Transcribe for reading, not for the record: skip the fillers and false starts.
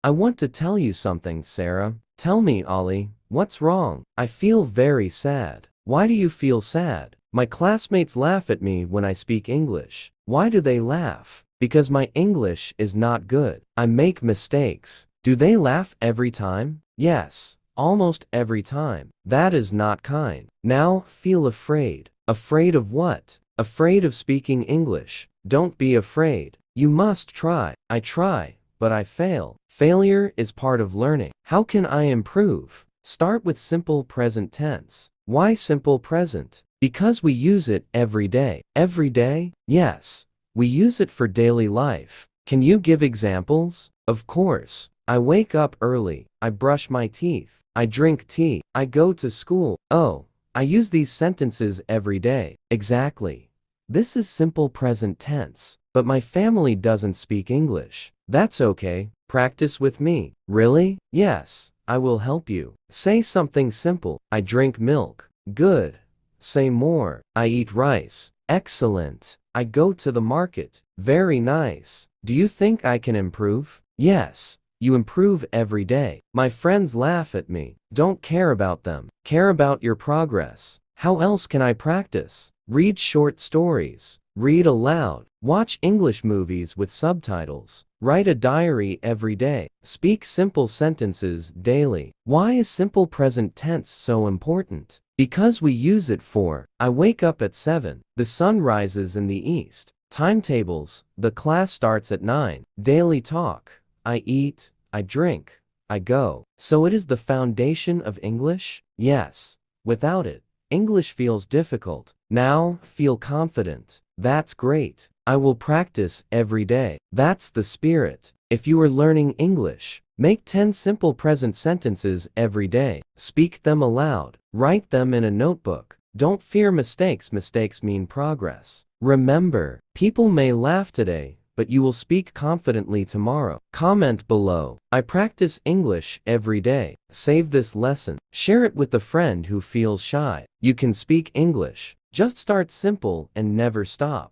I want to tell you something, Sarah. Tell me, Ollie, what's wrong? I feel very sad. Why do you feel sad? My classmates laugh at me when I speak English. Why do they laugh? Because my English is not good. I make mistakes. Do they laugh every time? Yes, almost every time. That is not kind. Now feel afraid. Afraid of what? Afraid of speaking English. Don't be afraid. You must try. I try, but I fail. Failure is part of learning. How can I improve? Start with simple present tense. Why simple present? Because we use it every day. Every day? Yes. We use it for daily life. Can you give examples? Of course. I wake up early. I brush my teeth. I drink tea. I go to school. Oh, I use these sentences every day. Exactly. This is simple present tense. But my family doesn't speak English. That's okay. Practice with me. Really? Yes. I will help you. Say something simple. I drink milk. Good. Say more. I eat rice. Excellent. I go to the market. Very nice. Do you think I can improve? Yes. You improve every day. My friends laugh at me. Don't care about them. Care about your progress. How else can I practice? Read short stories. Read aloud. Watch English movies with subtitles. Write a diary every day. Speak simple sentences daily. Why is simple present tense so important? Because we use it for I wake up at 7. The sun rises in the east. Timetables. The class starts at 9. Daily talk. I eat. I drink. I go. So it is the foundation of English? Yes. Without it, English feels difficult. Now, feel confident. That's great. I will practice every day. That's the spirit. If you are learning English, make 10 simple present sentences every day. Speak them aloud. Write them in a notebook. Don't fear mistakes. Mistakes mean progress. Remember, people may laugh today, but you will speak confidently tomorrow. Comment below. I practice English every day. Save this lesson. Share it with a friend who feels shy. You can speak English. Just start simple and never stop.